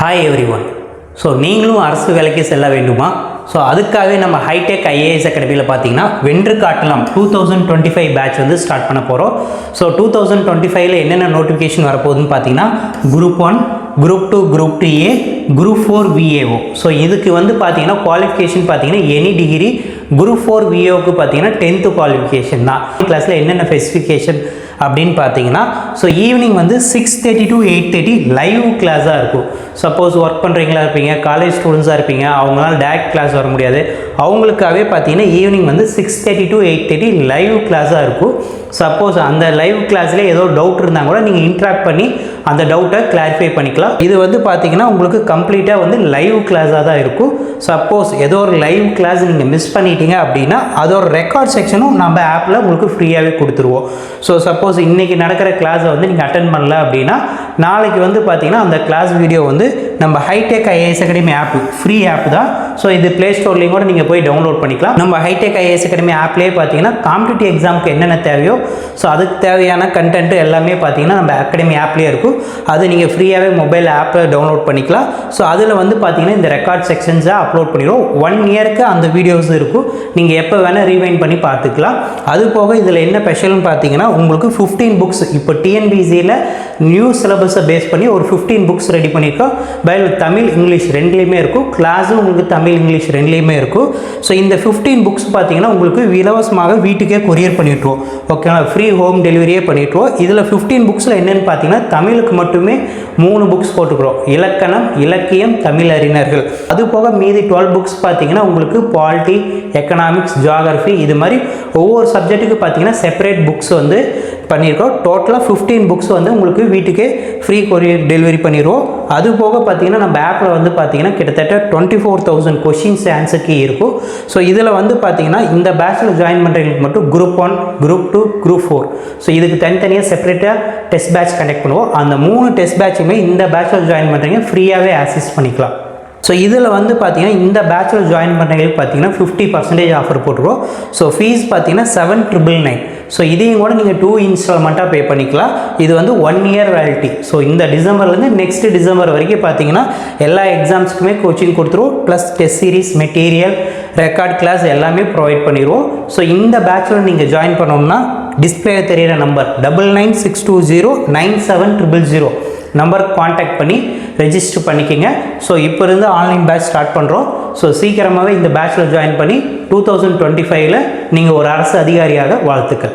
Hi every one. So நீங்களும் அரசு வேலைக்கு செல்ல வேண்டுமா? ஸோ அதுக்காகவே நம்ம ஹைடெக் ஐஏஎஸ் அகாடமியில் பார்த்தீங்கன்னா வென்று காட்டலாம் 2025 பேட்ச் வந்து ஸ்டார்ட் பண்ண போகிறோம். ஸோ 2025 என்னென்ன நோட்டிஃபிகேஷன் வரப்போகுதுன்னு பார்த்தீங்கன்னா group 1, group 2, group 2A, group 4 VAO. So இதுக்கு வந்து பார்த்தீங்கன்னா குவாலிஃபிகேஷன் பார்த்தீங்கன்னா எனி டிகிரி. குரூப் 4 VAOக்கு பார்த்தீங்கன்னா 10th குவாலிஃபிகேஷன் தான். கிளாஸில் என்னென்ன ஸ்பெசிஃபிகேஷன் அப்படின்னு பார்த்தீங்கன்னா ஸோ ஈவினிங் வந்து 6:30 to 8:30 லைவ் கிளாஸாக இருக்கும். சப்போஸ் ஒர்க் பண்ணுறீங்களா இருப்பீங்க, காலேஜ் ஸ்டூடெண்ட்ஸாக இருப்பீங்க, அவங்களால டேரக்ட் கிளாஸ் வர முடியாது, அவங்களுக்காகவே பார்த்தீங்கன்னா ஈவினிங் வந்து 6:30 to 8:30 லைவ் கிளாஸாக இருக்கும். சப்போஸ் அந்த லைவ் கிளாஸ்லேயே ஏதோ டவுட் இருந்தால் கூட நீங்கள் இன்ட்ராக்ட் பண்ணி அந்த டவுட்டை கிளாரிஃபை பண்ணிக்கலாம். இது வந்து பார்த்தீங்கன்னா உங்களுக்கு கம்ப்ளீட்டாக வந்து லைவ் கிளாஸாக தான் இருக்கும். சப்போஸ் ஏதோ ஒரு லைவ் கிளாஸ் நீங்கள் மிஸ் பண்ணிட்டீங்க அப்படின்னா அதோட ரெக்கார்ட் செக்ஷனும் நம்ம ஆப்பில் உங்களுக்கு ஃப்ரீயாகவே கொடுத்துருவோம். ஸோ சப்போஸ் இன்றைக்கி நடக்கிற கிளாஸை வந்து நீங்கள் அட்டென்ட் பண்ணல அப்படின்னா நாளைக்கு வந்து பார்த்தீங்கன்னா அந்த கிளாஸ் வீடியோ வந்து நம்ம Hitech IAS Academy app free app தான். ஸோ இது ப்ளே ஸ்டோர்லேயும் கூட நீங்கள் போய் டவுன்லோட் பண்ணிக்கலாம். நம்ம ஹைடெக் ஐஏஎஸ் அகாடமி ஆப்லேயே பார்த்தீங்கன்னா காம்படிட்டிவ் எக்ஸாமுக்கு என்னென்ன தேவையோ ஸோ அதுக்கு தேவையான கண்டென்ட் எல்லாமே பார்த்தீங்கன்னா நம்ம அகாடமி ஆப்லேயே இருக்கும். அது நீங்கள் ஃப்ரீயாகவே மொபைல் ஆப்பில் டவுன்லோட் பண்ணிக்கலாம். ஸோ அதில் வந்து பார்த்தீங்கன்னா இந்த ரெக்கார்ட் செக்ஷன்ஸை அப்லோட் பண்ணிடுவோம். 1 இயருக்கு அந்த வீடியோஸ் இருக்கும். நீங்கள் எப்போ வேணால் ரீவைண்ட் பண்ணி பார்த்துக்கலாம். அது போக இதில் என்ன ஸ்பெஷல்னு பார்த்தீங்கன்னா உங்களுக்கு 15 புக்ஸ் இப்போ டிஎன்பிசியில் நியூ சிலபஸை பேஸ் பண்ணி ஒரு 15 புக்ஸ் ரெடி பண்ணியிருக்கோம். பைல் தமிழ் இங்கிலீஷ் ரெண்டுலேயுமே இருக்கும். கிளாஸும் உங்களுக்கு தமிழ் இங்கிலீஷ் ரெண்டுலேயுமே இருக்கும். ஸோ இந்த 15 புக்ஸ் பார்த்தீங்கன்னா உங்களுக்கு இலவசமாக வீட்டுக்கே கொரியர் பண்ணிவிட்டுருவோம். ஓகேங்களா? ஃப்ரீ ஹோம் டெலிவரியே பண்ணிவிட்டுருவோம். இதில் 15 புக்ஸில் என்னென்னு பார்த்தீங்கன்னா தமிழுக்கு மட்டுமே 3 புக்ஸ் போட்டுக்கிறோம். இலக்கணம், இலக்கியம், தமிழ் அறிஞர்கள். அது போக மீதி 12 புக்ஸ் பார்த்தீங்கன்னா உங்களுக்கு பாலிட்டி, எக்கனாமிக்ஸ், ஜியாகிரஃபி இது மாதிரி ஒவ்வொரு சப்ஜெக்ட்டுக்கு பார்த்தீங்கன்னா செப்பரேட் புக்ஸ் வந்து பண்ணியிருக்கோம். டோட்டலாக 15 புக்ஸ் வந்து உங்களுக்கு வீட்டுக்கே ஃப்ரீ கொரியர் டெலிவரி பண்ணிடுவோம். அது போக பார்த்தீங்கன்னா நம்ம ஆப்பில் வந்து பார்த்தீங்கன்னா கிட்டத்தட்ட 24,000 கொஷின்ஸ் ஆன்சர் கீ இருக்கும். ஸோ இதில் வந்து பார்த்தீங்கன்னா இந்த பேட்சில் ஜாயின் பண்ணுறவங்களுக்கு மட்டும் குரூப் 1, குரூப் 2, குரூப் 4 ஸோ இதுக்கு தனித்தனியாக செப்பரேட்டாக டெஸ்ட் பேட்ச் கண்டக்ட் பண்ணுவோம். அந்த 3 டெஸ்ட் பேட்சுமே இந்த பேட்சில் ஜாயின் பண்ணுறீங்க ஃப்ரீயாகவே ஆக்சஸ் பண்ணிக்கலாம். ஸோ இதில் வந்து பார்த்தீங்கன்னா இந்த பேட்சில் ஜாயின் பண்ணுறவங்களுக்கு பார்த்தீங்கன்னா 50% ஆஃபர் போட்டுருவோம். ஸோ ஃபீஸ் பார்த்தீங்கன்னா 7,999. ஸோ இதையும் கூட நீங்கள் 2 இன்ஸ்டால்மெண்ட்டாக பே பண்ணிக்கலாம். இது வந்து 1 இயர் வேலிட்டி. ஸோ இந்த டிசம்பர்லேருந்து நெக்ஸ்ட் டிசம்பர் வரைக்கும் பார்த்தீங்கன்னா எல்லா எக்ஸாம்ஸ்க்குமே கோச்சிங் கொடுத்துருவோம். Plus test series, material, record class எல்லாமே ப்ரொவைட் பண்ணிடுவோம். ஸோ இந்த பேட்சில் நீங்கள் ஜாயின் பண்ணோம்னா டிஸ்பிளே தெரிகிற நம்பர் 9962097000 நம்பருக்கு காண்டாக்ட் பண்ணி ரெஜிஸ்டர் பண்ணிக்கோங்க. ஸோ இப்போ இருந்து ஆன்லைன் பேட்ச் ஸ்டார்ட் பண்ணுறோம். ஸோ சீக்கிரமாகவே இந்த பேட்சில் ஜாயின் பண்ணி 2025 நீங்கள் ஒரு அரசு அதிகாரியாக வாழ்த்துக்கள்.